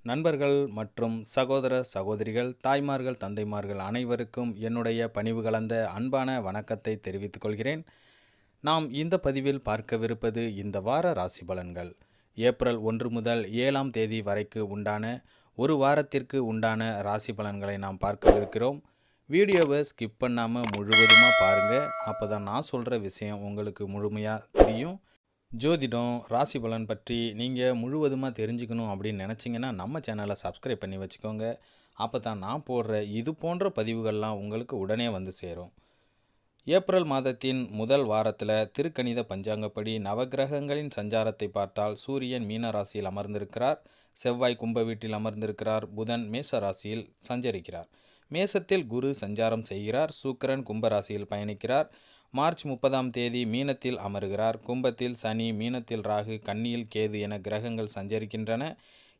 நண்பர்கள் மற்றும் சகோதர சகோதரிகள், தாய்மார்கள், தந்தைமார்கள் அனைவருக்கும் என்னுடைய பணிவு கலந்த அன்பான வணக்கத்தை தெரிவித்துக் கொள்கிறேன். நாம் இந்த பதிவில் பார்க்கவிருப்பது இந்த வார ராசி பலன்கள். ஏப்ரல் 1 முதல் 7ஆம் தேதி வரைக்கு உண்டான ஒரு வாரத்திற்கு உண்டான ராசி பலன்களை நாம் பார்க்கவிருக்கிறோம். வீடியோவை ஸ்கிப் பண்ணாமல் முழுவதுமாக பாருங்கள். அப்போ தான் நான் சொல்கிற விஷயம் உங்களுக்கு முழுமையாக தெரியும். ஜோதிடம், ராசி பலன் பற்றி நீங்கள் முழுவதுமாக தெரிஞ்சுக்கணும் அப்படின்னு நினச்சிங்கன்னா நம்ம சேனலை சப்ஸ்கிரைப் பண்ணி வச்சுக்கோங்க. அப்போ தான் நான் போடுற இது போன்ற பதிவுகள்லாம் உங்களுக்கு உடனே வந்து சேரும். ஏப்ரல் மாதத்தின் முதல் வாரத்தில் திருக்கணித பஞ்சாங்கப்படி நவகிரகங்களின் சஞ்சாரத்தை பார்த்தால் சூரியன் மீன ராசியில் அமர்ந்திருக்கிறார், செவ்வாய் கும்ப வீட்டில் அமர்ந்திருக்கிறார், புதன் மேச ராசியில் சஞ்சரிக்கிறார், மேசத்தில் குரு சஞ்சாரம் செய்கிறார், சுக்கிரன் கும்பராசியில் பயணிக்கிறார், மார்ச் 30ஆம் தேதி மீனத்தில் அமருகிறார், கும்பத்தில் சனி, மீனத்தில் ராகு, கன்னியில் கேது என கிரகங்கள் சஞ்சரிக்கின்றன.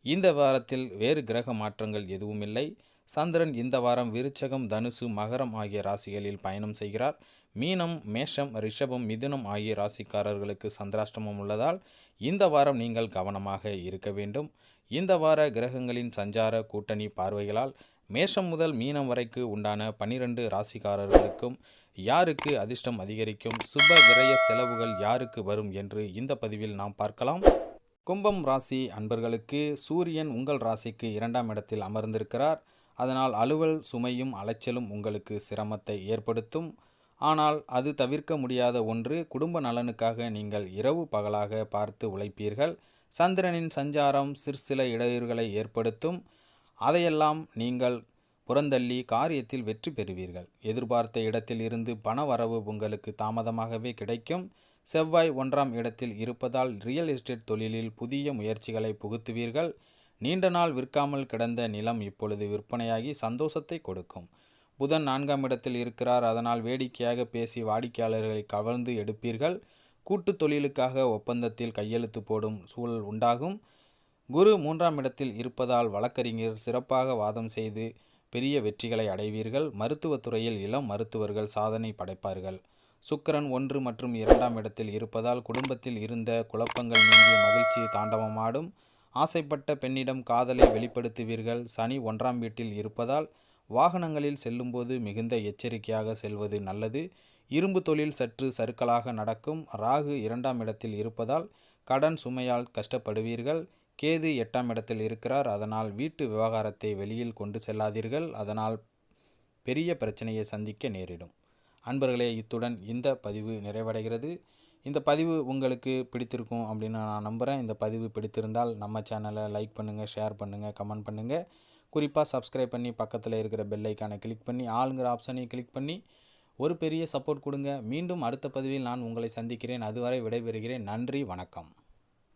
இந்த வாரத்தில் வேறு கிரக மாற்றங்கள் எதுவும் இல்லை. சந்திரன் இந்த வாரம் விருச்சகம், தனுசு, மகரம் ஆகிய ராசிகளில் பயணம் செய்கிறார். மீனம், மேஷம், ரிஷபம், மிதுனம் ஆகிய ராசிக்காரர்களுக்கு சந்திராஷ்டமம் உள்ளதால் இந்த வாரம் நீங்கள் கவனமாக இருக்க வேண்டும். இந்த வார கிரகங்களின் சஞ்சார கூட்டணி பார்வைகளால் மேஷம் முதல் மீனம் வரைக்கு உண்டான 12 ராசிக்காரர்களுக்கும் யாருக்கு அதிர்ஷ்டம் அதிகரிக்கும், சுப விரய செலவுகள் யாருக்கு வரும் என்று இந்த பதிவில் நாம் பார்க்கலாம். கும்பம் ராசி அன்பர்களுக்கு சூரியன் உங்கள் ராசிக்கு 2ஆம் இடத்தில் அமர்ந்திருக்கிறார். அதனால் அலுவல் சுமையும் அலைச்சலும் உங்களுக்கு சிரமத்தை ஏற்படுத்தும். ஆனால் அது தவிர்க்க முடியாத ஒன்று. குடும்ப நலனுக்காக நீங்கள் இரவு பகலாக பார்த்து உழைப்பீர்கள். சந்திரனின் சஞ்சாரம் சிற்சில இடையூறுகளை ஏற்படுத்தும். அதையெல்லாம் நீங்கள் புறந்தள்ளி காரியத்தில் வெற்றி பெறுவீர்கள். எதிர்பார்த்த இடத்தில் இருந்து பண வரவு உங்களுக்கு தாமதமாகவே கிடைக்கும். செவ்வாய் 1ஆம் இடத்தில் இருப்பதால் ரியல் எஸ்டேட் தொழிலில் புதிய முயற்சிகளை புகுத்துவீர்கள். நீண்ட நாள் விற்காமல் கிடந்த நிலம் இப்பொழுது விற்பனையாகி சந்தோஷத்தை கொடுக்கும். புதன் 4ஆம் இடத்தில் இருக்கிறார். அதனால் வேடிக்கையாக பேசி வாடிக்கையாளர்களை கவர்ந்து எடுப்பீர்கள். கூட்டு தொழிலுக்காக ஒப்பந்தத்தில் கையெழுத்து போடும் சூழல் உண்டாகும். குரு 3ஆம் இடத்தில் இருப்பதால் வழக்கறிஞர் சிறப்பாக வாதம் செய்து பெரிய வெற்றிகளை அடைவீர்கள். மருத்துவத்துறையில் இளம் மருத்துவர்கள் சாதனை படைப்பார்கள். சுக்கிரன் 1 மற்றும் 2ஆம் இடத்தில் இருப்பதால் குடும்பத்தில் இருந்த குழப்பங்கள் நீங்கி மகிழ்ச்சி தாண்டவமாடும். ஆசைப்பட்ட பெண்ணிடம் காதலை வெளிப்படுத்துவீர்கள். சனி 1ஆம் வீட்டில் இருப்பதால் வாகனங்களில் செல்லும்போது மிகுந்த எச்சரிக்கையாக செல்வது நல்லது. இரும்பு தொழில் சற்று சறுக்கலாக நடக்கும். ராகு 2ஆம் இடத்தில் இருப்பதால் கடன் சுமையால் கஷ்டப்படுவீர்கள். கேது 8ஆம் இடத்தில் இருக்கிறார். அதனால் வீட்டு விவகாரத்தை வெளியில் கொண்டு செல்லாதீர்கள். அதனால் பெரிய பிரச்சனையை சந்திக்க நேரிடும். அன்பர்களே, இத்துடன் இந்த பதிவு நிறைவடைகிறது. இந்த பதிவு உங்களுக்கு பிடித்திருக்கும் அப்படின்னு நான் நம்புகிறேன். இந்த பதிவு பிடித்திருந்தால் நம்ம சேனலை லைக் பண்ணுங்கள், ஷேர் பண்ணுங்கள், கமெண்ட் பண்ணுங்கள். குறிப்பாக சப்ஸ்கிரைப் பண்ணி பக்கத்தில் இருக்கிற பெல் ஐக்கானை கிளிக் பண்ணி ஆளுங்கிற ஆப்ஷனை கிளிக் பண்ணி ஒரு பெரிய சப்போர்ட் கொடுங்க. மீண்டும் அடுத்த பதிவில் நான் உங்களை சந்திக்கிறேன். அதுவரை விடைபெறுகிறேன். நன்றி, வணக்கம்.